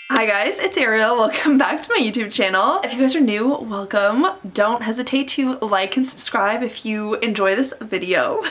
Hi guys, it's Arielle. Welcome back to my YouTube channel. If you guys are new, welcome. Don't hesitate to like and subscribe if you enjoy this video.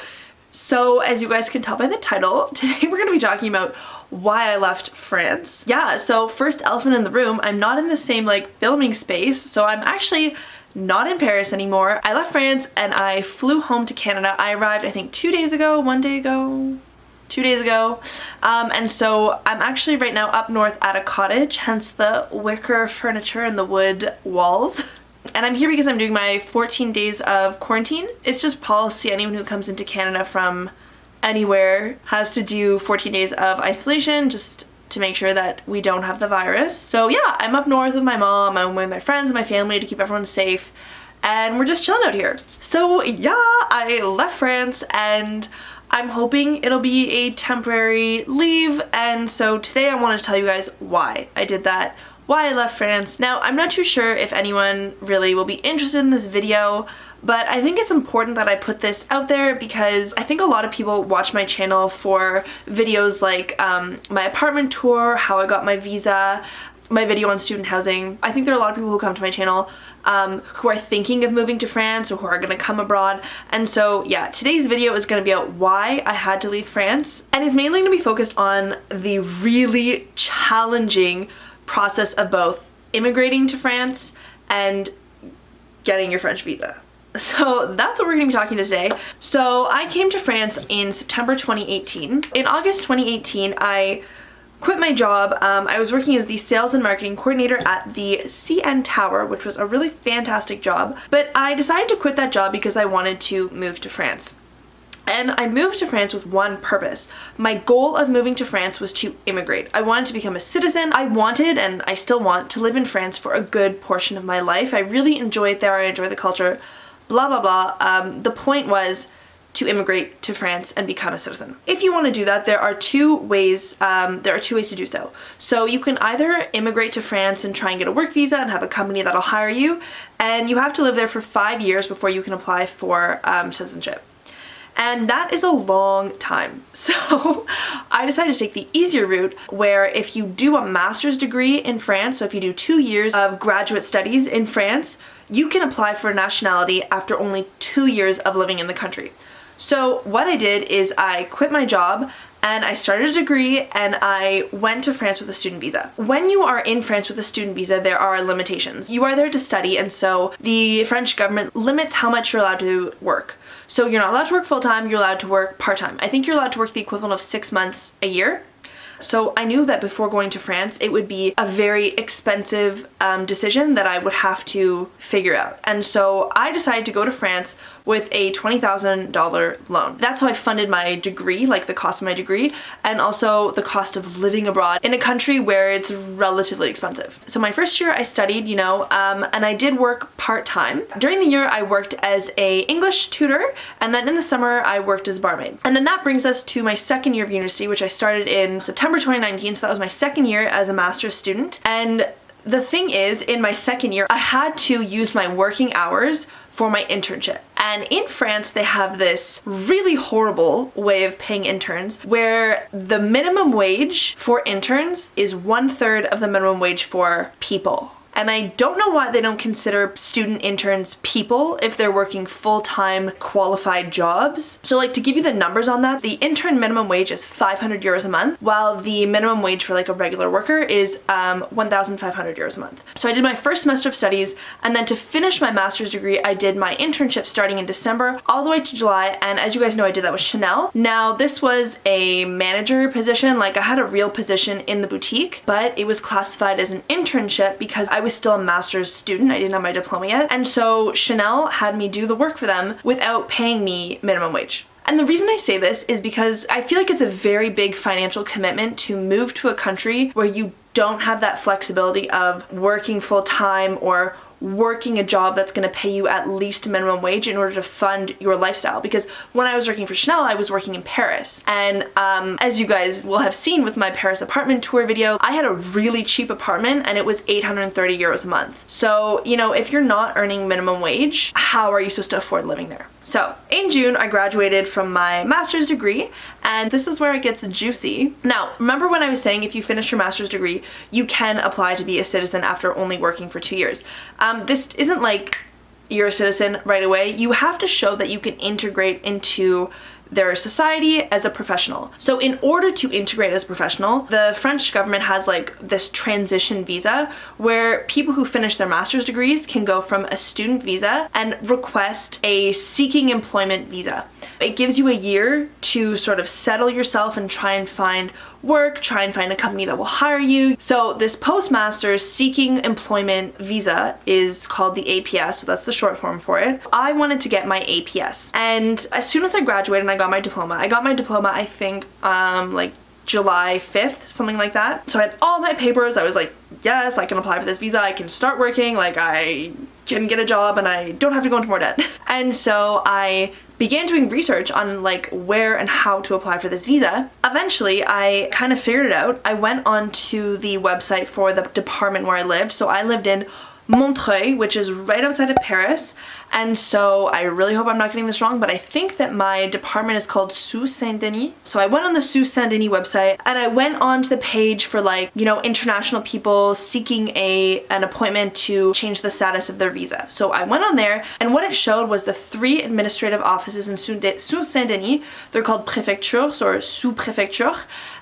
So as you guys can tell by the title, today we're going to be talking about why I left France. Yeah, so first elephant in the room, I'm not in the same filming space, so I'm actually not in Paris anymore. I left France and I flew home to Canada. I arrived I think 2 days ago, 1 day ago. 2 days ago, and so I'm actually right now up north at a cottage, hence the wicker furniture and the wood walls. And I'm here because I'm doing my 14 days of quarantine. It's just policy. Anyone who comes into Canada from anywhere has to do 14 days of isolation just to make sure that we don't have the virus. So yeah, I'm up north with my mom, I'm with my friends and my family to keep everyone safe, and we're just chilling out here. So yeah, I left France and I'm hoping it'll be a temporary leave, and so today I want to tell you guys why I did that, why I left France. Now, I'm not too sure if anyone really will be interested in this video, but I think it's important that I put this out there because I think a lot of people watch my channel for videos like my apartment tour, how I got my visa, my video on student housing. I think there are a lot of people who come to my channel who are thinking of moving to France or who are gonna come abroad. And so yeah, today's video is gonna be about why I had to leave France, and it's mainly gonna be focused on the really challenging process of both immigrating to France and getting your French visa. So that's what we're going to be talking to today. So I came to France in September 2018. In August 2018, I quit my job. I was working as the sales and marketing coordinator at the CN Tower, which was a really fantastic job. But I decided to quit that job because I wanted to move to France. And I moved to France with one purpose. My goal of moving to France was to immigrate. I wanted to become a citizen. I wanted, and I still want, to live in France for a good portion of my life. I really enjoy it there. I enjoy the culture, blah, blah, blah. The point was to immigrate to France and become a citizen. If you want to do that, there are two ways to do so. So you can either immigrate to France and try and get a work visa and have a company that'll hire you, and you have to live there for 5 years before you can apply for citizenship. And that is a long time. So I decided to take the easier route, where if you do a master's degree in France, so if you do 2 years of graduate studies in France, you can apply for nationality after only 2 years of living in the country. So what I did is I quit my job and I started a degree and I went to France with a student visa. When you are in France with a student visa, there are limitations. You are there to study, and so the French government limits how much you're allowed to work. So you're not allowed to work full-time, you're allowed to work part-time. I think you're allowed to work the equivalent of 6 months a year. So I knew that before going to France, it would be a very expensive decision that I would have to figure out. And so I decided to go to France with a $20,000 loan. That's how I funded my degree, like the cost of my degree, and also the cost of living abroad in a country where it's relatively expensive. So my first year I studied, and I did work part-time. During the year I worked as a English tutor, and then in the summer I worked as a barmaid. And then that brings us to my second year of university, which I started in September 2019, so that was my second year as a master's student. And the thing is, in my second year, I had to use my working hours for my internship. And in France, they have this really horrible way of paying interns where the minimum wage for interns is 1/3 of the minimum wage for people. And I don't know why they don't consider student interns people if they're working full-time qualified jobs. So to give you the numbers on that, the intern minimum wage is 500 euros a month, while the minimum wage for a regular worker is 1,500 euros a month. So I did my first semester of studies, and then to finish my master's degree, I did my internship starting in December all the way to July, and as you guys know, I did that with Chanel. Now, this was a manager position, I had a real position in the boutique, but it was classified as an internship because I was still a master's student. I didn't have my diploma yet. And so Chanel had me do the work for them without paying me minimum wage. And the reason I say this is because I feel like it's a very big financial commitment to move to a country where you don't have that flexibility of working full-time or working a job that's going to pay you at least minimum wage in order to fund your lifestyle. Because when I was working for Chanel, I was working in Paris, and as you guys will have seen with my Paris apartment tour video, I had a really cheap apartment and it was 830 euros a month. So if you're not earning minimum wage, how are you supposed to afford living there? So in June, I graduated from my master's degree, and this is where it gets juicy. Now, remember when I was saying if you finish your master's degree, you can apply to be a citizen after only working for 2 years. This isn't like you're a citizen right away. You have to show that you can integrate into their society as a professional. So in order to integrate as a professional, the French government has like this transition visa where people who finish their master's degrees can go from a student visa and request a seeking employment visa. It gives you a year to sort of settle yourself and try and find work, try and find a company that will hire you. So this postmaster's seeking employment visa is called the APS, so that's the short form for it. I wanted to get my APS, and as soon as I graduated and I got my diploma, I think like July 5th, something like that. So I had all my papers. I was like, yes, I can apply for this visa. I can start working. Like I can get a job and I don't have to go into more debt. And so I began doing research on like where and how to apply for this visa. Eventually, I kind of figured it out. I went onto the website for the department where I lived. So I lived in Montreuil, which is right outside of Paris. And so I really hope I'm not getting this wrong, but I think that my department is called Sous Saint-Denis. So I went on the Sous Saint-Denis website and I went onto the page for like, you know, international people seeking an appointment to change the status of their visa. So I went on there, and what it showed was the 3 administrative offices in Sous Saint-Denis. They're called préfectures or sous-préfecture.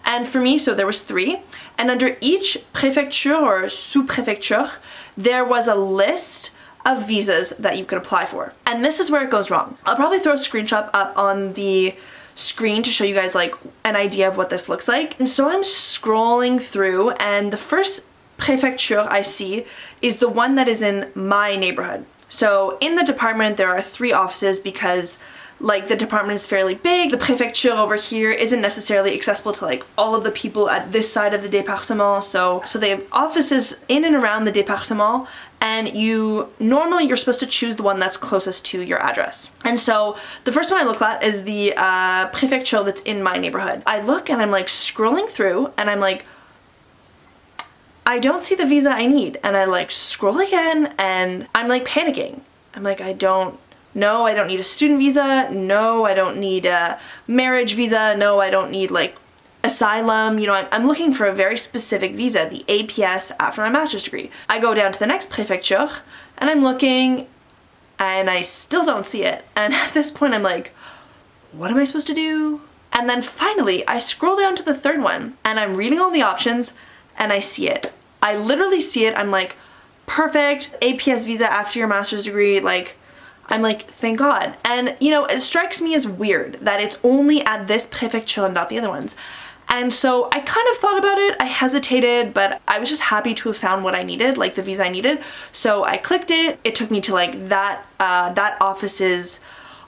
And for me, so there was 3. And under each préfecture or sous-préfecture, there was a list of visas that you could apply for. And this is where it goes wrong. I'll probably throw a screenshot up on the screen to show you guys like an idea of what this looks like. And so I'm scrolling through, and the first préfecture I see is the one that is in my neighborhood. So in the department, there are 3 offices because like the department is fairly big. The préfecture over here isn't necessarily accessible to like all of the people at this side of the département. So they have offices in and around the département, and normally you're supposed to choose the one that's closest to your address. And so the first one I look at is the préfecture that's in my neighborhood. I look and I'm like scrolling through and I'm like, I don't see the visa I need. And I like scroll again and I'm like panicking. I'm like, no, I don't need a student visa. No, I don't need a marriage visa. No, I don't need like asylum. You know, I'm looking for a very specific visa, the APS after my master's degree. I go down to the next préfecture and I'm looking and I still don't see it. And at this point I'm like, what am I supposed to do? And then finally I scroll down to the 3rd one and I'm reading all the options and I see it. I literally see it. I'm like, perfect, APS visa after your master's degree. Like, I'm like, thank God. And you know, it strikes me as weird that it's only at this préfecture and not the other ones. And so I kind of thought about it, I hesitated, but I was just happy to have found what I needed, like the visa I needed. So I clicked it, it took me to like that office's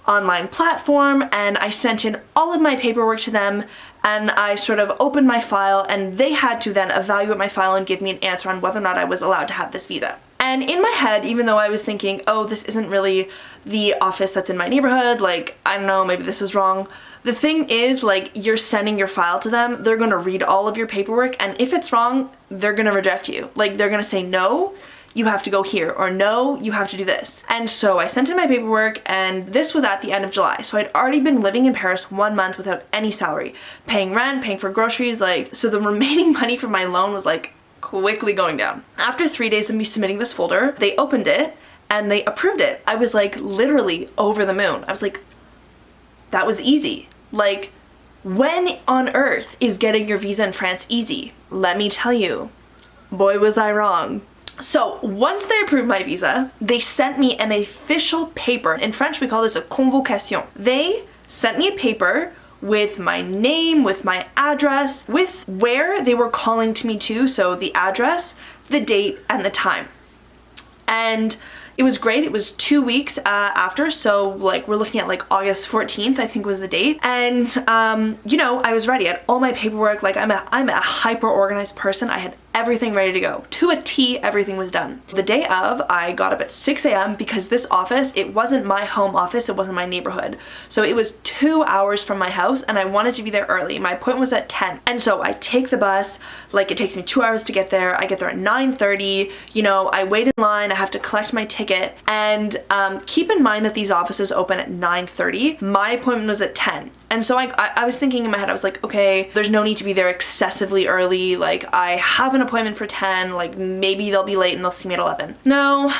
online platform, and I sent in all of my paperwork to them, and I sort of opened my file, and they had to then evaluate my file and give me an answer on whether or not I was allowed to have this visa. And in my head, even though I was thinking, oh, this isn't really the office that's in my neighborhood, like, I don't know, maybe this is wrong. The thing is, like, you're sending your file to them, they're gonna read all of your paperwork, and if it's wrong, they're gonna reject you. Like, they're gonna say, no, you have to go here, or no, you have to do this. And so I sent in my paperwork, and this was at the end of July. So I'd already been living in Paris 1 month without any salary, paying rent, paying for groceries, like, so the remaining money from my loan was like quickly going down. After 3 days of me submitting this folder, they opened it and they approved it. I was like literally over the moon. I was like, that was easy. Like, when on earth is getting your visa in France easy? Let me tell you, boy was I wrong. So once they approved my visa, they sent me an official paper. In French, we call this a convocation. They sent me a paper with my name, with my address, with where they were calling to me to, so the address, the date, and the time. And it was great. It was 2 weeks after, so like we're looking at like August 14th, I think was the date. And you know, I was ready. I had all my paperwork. Like I'm a hyper organized person. I had everything ready to go. To a T, everything was done. The day of, I got up at 6 a.m. because this office, it wasn't my home office, it wasn't my neighborhood. So it was 2 hours from my house and I wanted to be there early. My appointment was at 10. And so I take the bus, like it takes me 2 hours to get there. I get there at 9:30, you know, I wait in line, I have to collect my ticket. And keep in mind that these offices open at 9:30. My appointment was at 10. And so I was thinking in my head, I was like, okay, there's no need to be there excessively early. Like I have an appointment for 10, like maybe they'll be late and they'll see me at 11. No.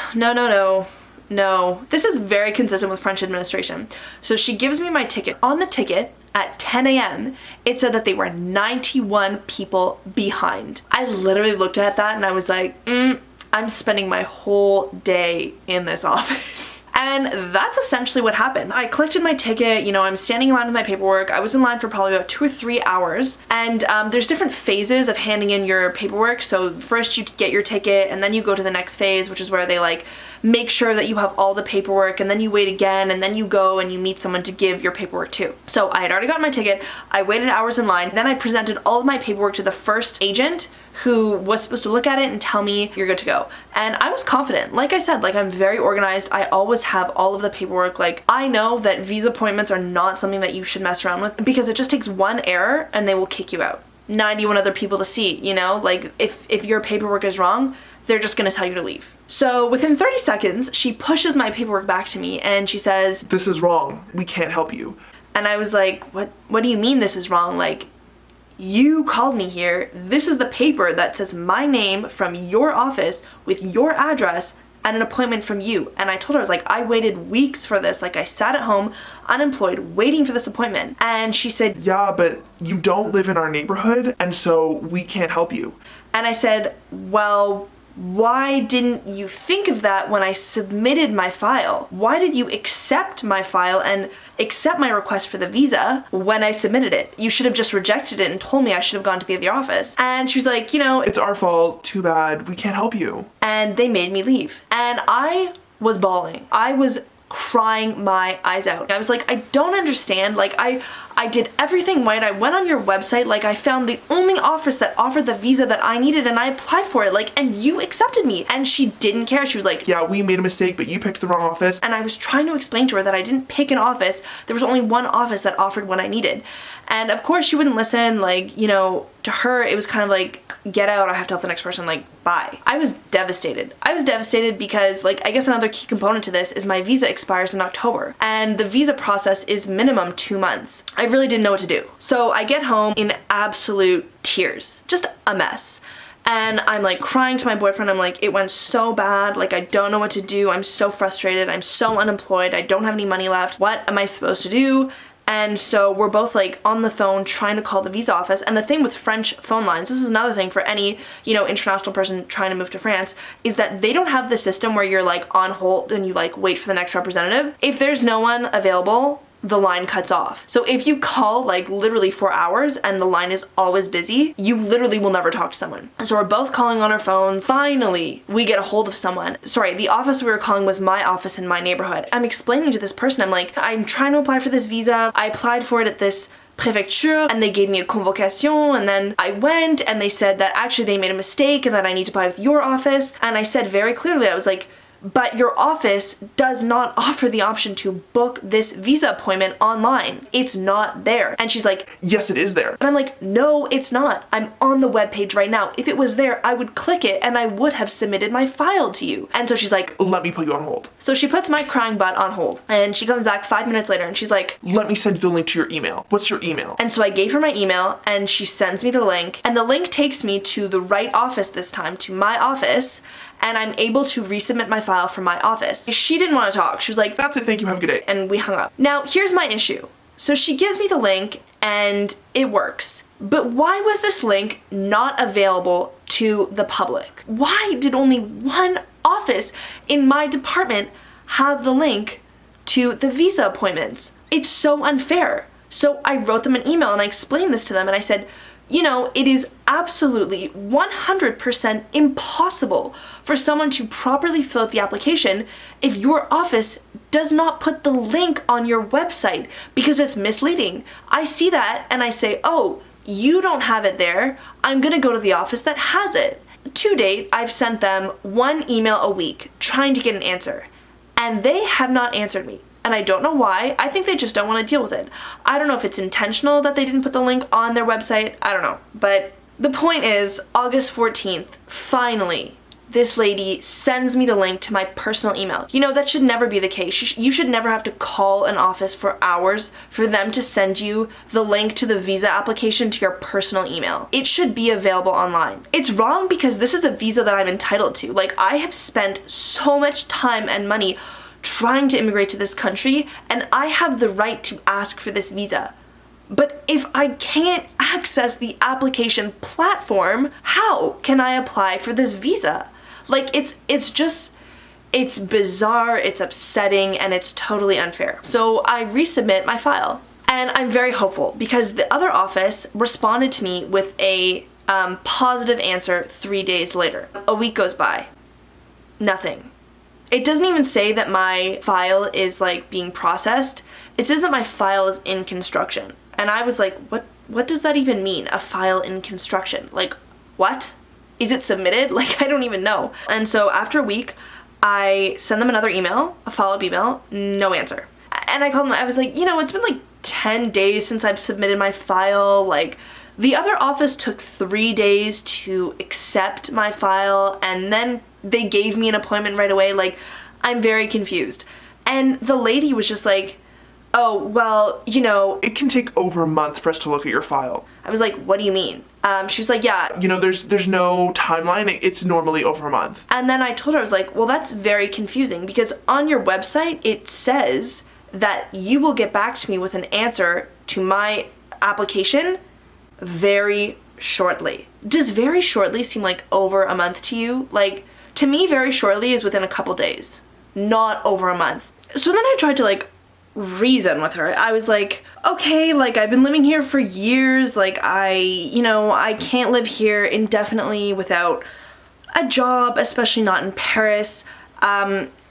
This is very consistent with French administration. So she gives me my ticket. On the ticket at 10 a.m., it said that they were 91 people behind. I literally looked at that and I was like, I'm spending my whole day in this office. And that's essentially what happened. I collected my ticket, you know, I'm standing in line with my paperwork. I was in line for probably about 2 or 3 hours. And there's different phases of handing in your paperwork. So first you get your ticket and then you go to the next phase, which is where they like make sure that you have all the paperwork, and then you wait again, and then you go and you meet someone to give your paperwork to. So I had already gotten my ticket, I waited hours in line, then I presented all of my paperwork to the first agent who was supposed to look at it and tell me you're good to go. And I was confident. Like I said, like I'm very organized. I always have all of the paperwork. Like I know that visa appointments are not something that you should mess around with because it just takes one error and they will kick you out. 91 other people to see, you know? Like if your paperwork is wrong, they're just gonna tell you to leave. So within 30 seconds, she pushes my paperwork back to me and she says, "This is wrong. We can't help you." And I was like, what do you mean this is wrong? Like, you called me here. This is the paper that says my name from your office with your address and an appointment from you. And I told her, I was like, I waited weeks for this. Like I sat at home, unemployed, waiting for this appointment. And she said, "Yeah, but you don't live in our neighborhood, and so we can't help you." And I said, well, why didn't you think of that when I submitted my file? Why did you accept my file and accept my request for the visa when I submitted it? You should have just rejected it and told me I should have gone to the other office. And she was like, you know, "It's our fault. Too bad. We can't help you." And they made me leave. And I was bawling. I was crying my eyes out. I was like, I don't understand. Like I did everything right. I went on your website, like I found the only office that offered the visa that I needed and I applied for it, like, and you accepted me. And she didn't care. She was like, "Yeah, we made a mistake, but you picked the wrong office." And I was trying to explain to her that I didn't pick an office. There was only one office that offered what I needed. And of course she wouldn't listen. Like, you know, to her it was kind of like, get out, I have to help the next person, like, bye. I was devastated. I was devastated because, like, I guess another key component to this is my visa expires in October and the visa process is minimum 2 months. I really didn't know what to do. So I get home in absolute tears, just a mess. And I'm like crying to my boyfriend. I'm like, it went so bad. Like, I don't know what to do. I'm so frustrated. I'm so unemployed. I don't have any money left. What am I supposed to do? And so we're both like on the phone trying to call the visa office. And the thing with French phone lines, this is another thing for any, you know, international person trying to move to France, is that they don't have the system where you're like on hold and you like wait for the next representative. If there's no one available, the line cuts off. So if you call like literally 4 hours and the line is always busy, you literally will never talk to someone. So we're both calling on our phones. Finally, we get a hold of someone. Sorry, the office we were calling was my office in my neighborhood. I'm explaining to this person, I'm like, I'm trying to apply for this visa. I applied for it at this prefecture and they gave me a convocation, and then I went and they said that actually they made a mistake and that I need to apply with your office. And I said very clearly, I was like, but your office does not offer the option to book this visa appointment online. It's not there. And she's like, "Yes, it is there." And I'm like, no, it's not. I'm on the webpage right now. If it was there, I would click it and I would have submitted my file to you. And so she's like, "Let me put you on hold." So she puts my crying butt on hold and she comes back 5 minutes later and she's like, "Let me send you the link to your email. What's your email?" And so I gave her my email and she sends me the link, and the link takes me to the right office this time, to my office, and I'm able to resubmit my file from my office. She didn't want to talk. She was like, "That's it, thank you, have a good day." And we hung up. Now, here's my issue. So she gives me the link and it works. But why was this link not available to the public? Why did only one office in my department have the link to the visa appointments? It's so unfair. So I wrote them an email and I explained this to them and I said, you know, it is absolutely 100% impossible for someone to properly fill out the application if your office does not put the link on your website, because it's misleading. I see that and I say, oh, you don't have it there. I'm gonna go to the office that has it. to date, I've sent them 1 email a week trying to get an answer, and they have not answered me. And I don't know why. I think they just don't want to deal with it. I don't know if it's intentional that they didn't put the link on their website. I don't know. But the point is, August 14th, finally, this lady sends me the link to my personal email. You know, that should never be the case. You should never have to call an office for hours for them to send you the link to the visa application to your personal email. It should be available online. It's wrong because this is a visa that I'm entitled to. Like, I have spent so much time and money trying to immigrate to this country, and I have the right to ask for this visa. But if I can't access the application platform, how can I apply for this visa? Like, it's bizarre, it's upsetting, and it's totally unfair. So I resubmit my file, and I'm very hopeful because the other office responded to me with a positive answer 3 days later. A week goes by, nothing. It doesn't even say that my file is like being processed. It says that my file is in construction. And I was like, what does that even mean? A file in construction? Like, what? Is it submitted? Like, I don't even know. And so after a week, I send them another email, a follow-up email, no answer. And I called them, I was like, you know, it's been like 10 days since I've submitted my file. Like, the other office took 3 days to accept my file, and then they gave me an appointment right away. Like, I'm very confused. And the lady was just like, oh, well, you know, It can take over a month for us to look at your file. I was like, what do you mean? She was like, yeah. You know, there's no timeline. It's normally over a month. And then I told her, I was like, well, that's very confusing because on your website, it says that you will get back to me with an answer to my application very shortly. Does very shortly seem like over a month to you? Like, to me, very shortly is within a couple days, not over a month. So then I tried to like reason with her. I was like, okay, like I've been living here for years. Like I can't live here indefinitely without a job, especially not in Paris.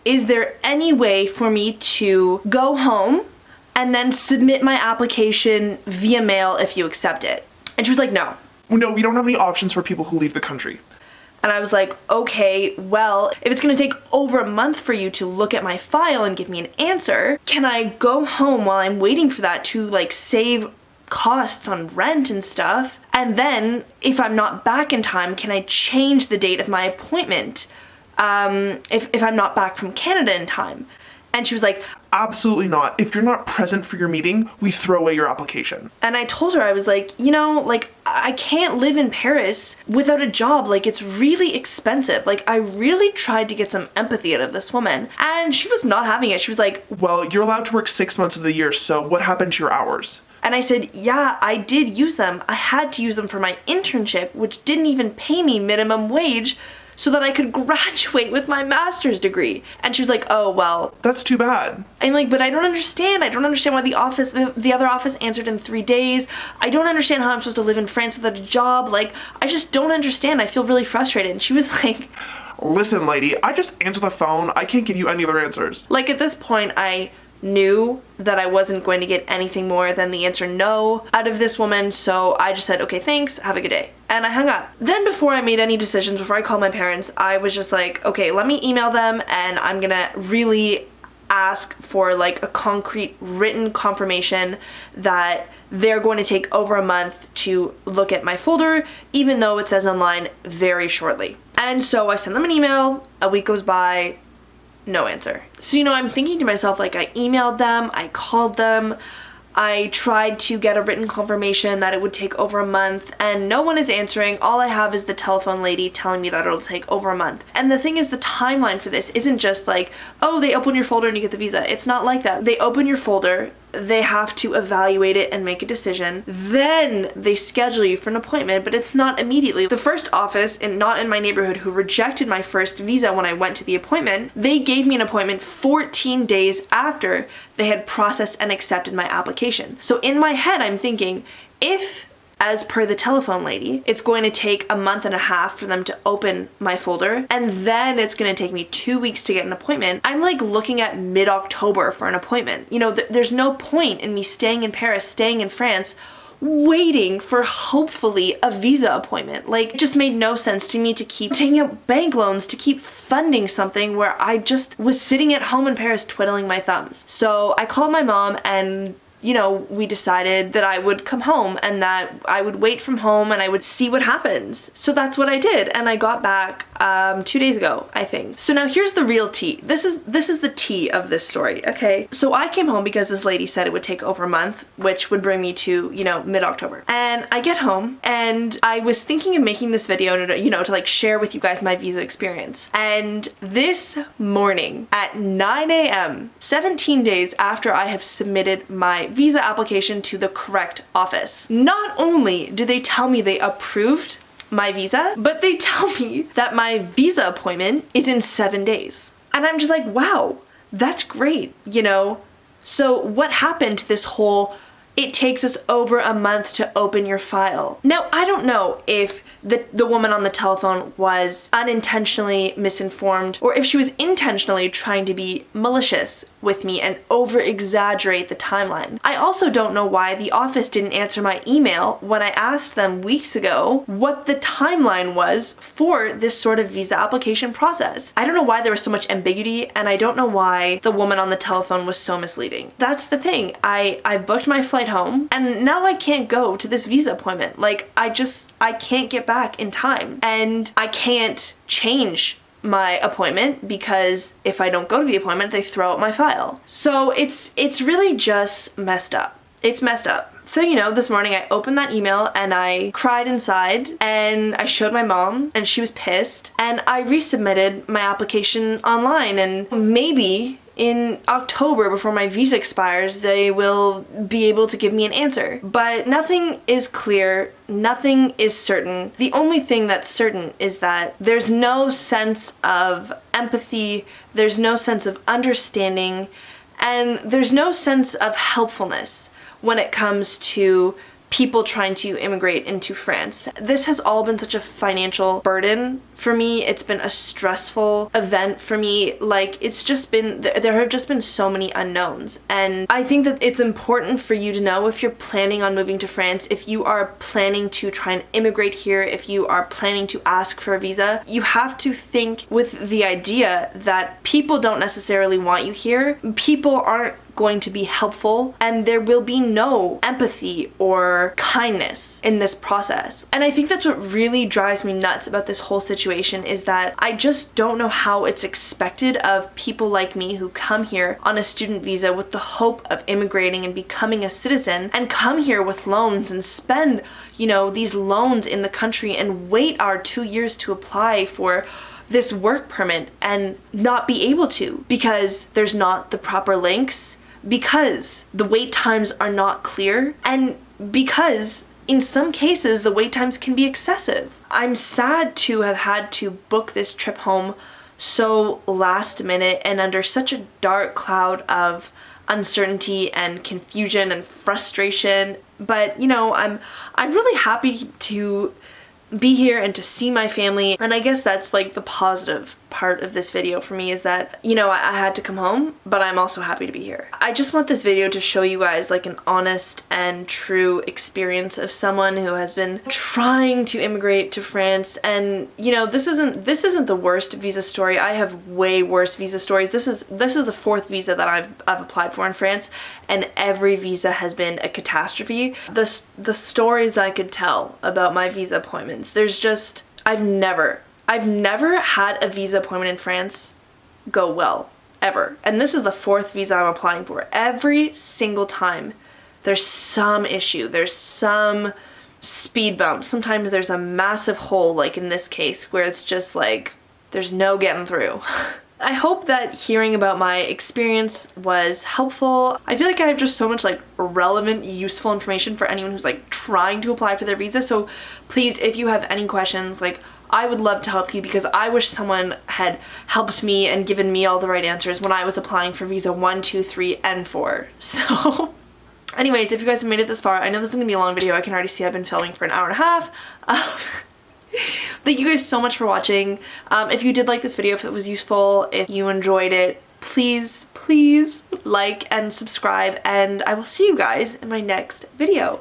Is there any way for me to go home and then submit my application via mail if you accept it? And she was like, no. No, we don't have any options for people who leave the country. And I was like, okay, well, if it's gonna take over a month for you to look at my file and give me an answer, can I go home while I'm waiting for that to like save costs on rent and stuff? And then if I'm not back in time, can I change the date of my appointment if I'm not back from Canada in time? And she was like, absolutely not. If you're not present for your meeting, we throw away your application. And I told her, I was like, you know, like I can't live in Paris without a job. Like it's really expensive. Like I really tried to get some empathy out of this woman and she was not having it. She was like, well, you're allowed to work 6 months of the year. So what happened to your hours? And I said, yeah, I did use them. I had to use them for my internship, which didn't even pay me minimum wage so that I could graduate with my master's degree. And she was like, oh, well. That's too bad. I'm like, but I don't understand. I don't understand why the other office answered in 3 days. I don't understand how I'm supposed to live in France without a job. Like, I just don't understand. I feel really frustrated. And she was like, listen, lady, I just answer the phone. I can't give you any other answers. Like, at this point, I knew that I wasn't going to get anything more than the answer no out of this woman, so I just said, okay, thanks, have a good day. And I hung up. Then before I made any decisions, before I called my parents, I was just like, okay, let me email them and I'm gonna really ask for like a concrete written confirmation that they're going to take over a month to look at my folder, even though it says online very shortly. And so I sent them an email, a week goes by, no answer. So, you know, I'm thinking to myself, like, I emailed them, I called them, I tried to get a written confirmation that it would take over a month, and no one is answering. All I have is the telephone lady telling me that it'll take over a month. And the thing is, the timeline for this isn't just like, oh, they open your folder and you get the visa. It's not like that. They open your folder, they have to evaluate it and make a decision. Then they schedule you for an appointment, but it's not immediately. The first office, and not in my neighborhood, who rejected my first visa when I went to the appointment, they gave me an appointment 14 days after they had processed and accepted my application. So in my head, I'm thinking, if, as per the telephone lady, it's going to take a month and a half for them to open my folder, and then it's going to take me 2 weeks to get an appointment, I'm like looking at mid-October for an appointment. You know, there's no point in me staying in Paris, staying in France, waiting for hopefully a visa appointment. Like, it just made no sense to me to keep taking out bank loans to keep funding something where I just was sitting at home in Paris twiddling my thumbs. So I called my mom and we decided that I would come home and that I would wait from home and I would see what happens. So that's what I did, and I got back 2 days ago, I think. So now here's the real tea. This is the tea of this story, okay? So I came home because this lady said it would take over a month, which would bring me to, mid-October. And I get home and I was thinking of making this video to like share with you guys my visa experience. And this morning at 9 a.m., 17 days after I have submitted my visa application to the correct office, not only do they tell me they approved my visa, but they tell me that my visa appointment is in 7 days. And I'm just like, wow, that's great, So what happened to this whole, it takes us over a month to open your file? Now, I don't know if the woman on the telephone was unintentionally misinformed or if she was intentionally trying to be malicious with me and over-exaggerate the timeline. I also don't know why the office didn't answer my email when I asked them weeks ago what the timeline was for this sort of visa application process. I don't know why there was so much ambiguity, and I don't know why the woman on the telephone was so misleading. That's the thing. I booked my flight home and now I can't go to this visa appointment. Like, I can't get back in time, and I can't change my appointment because if I don't go to the appointment, they throw out my file. So it's really just messed up. It's messed up. So, this morning I opened that email and I cried inside and I showed my mom and she was pissed, and I resubmitted my application online, and maybe in October, before my visa expires, they will be able to give me an answer. But nothing is clear, nothing is certain. The only thing that's certain is that there's no sense of empathy, there's no sense of understanding, and there's no sense of helpfulness when it comes to people trying to immigrate into France. This has all been such a financial burden for me. It's been a stressful event for me. Like, there have just been so many unknowns. And I think that it's important for you to know, if you're planning on moving to France, if you are planning to try and immigrate here, if you are planning to ask for a visa, you have to think with the idea that people don't necessarily want you here. People aren't going to be helpful, and there will be no empathy or kindness in this process. And I think that's what really drives me nuts about this whole situation, is that I just don't know how it's expected of people like me who come here on a student visa with the hope of immigrating and becoming a citizen, and come here with loans and spend, these loans in the country and wait our 2 years to apply for this work permit and not be able to because there's not the proper links, because the wait times are not clear, and because in some cases the wait times can be excessive. I'm sad to have had to book this trip home so last minute and under such a dark cloud of uncertainty and confusion and frustration. But I'm really happy to be here and to see my family. And I guess that's like the positive part of this video for me, is that, I had to come home, but I'm also happy to be here. I just want this video to show you guys like an honest and true experience of someone who has been trying to immigrate to France. And this isn't the worst visa story. I have way worse visa stories. This is the fourth visa that I've applied for in France, and every visa has been a catastrophe. The stories I could tell about my visa appointments, I've never had a visa appointment in France go well, ever. And this is the fourth visa I'm applying for. Every single time there's some issue, there's some speed bump. Sometimes there's a massive hole, like in this case, where it's just like, there's no getting through. I hope that hearing about my experience was helpful. I feel like I have just so much like relevant, useful information for anyone who's like trying to apply for their visa. So please, if you have any questions, like, I would love to help you, because I wish someone had helped me and given me all the right answers when I was applying for visa 1, 2, 3, and 4. So anyways, if you guys have made it this far, I know this is gonna be a long video. I can already see I've been filming for an hour and a half. Thank you guys so much for watching. If you did like this video, if it was useful, if you enjoyed it, please like and subscribe, and I will see you guys in my next video.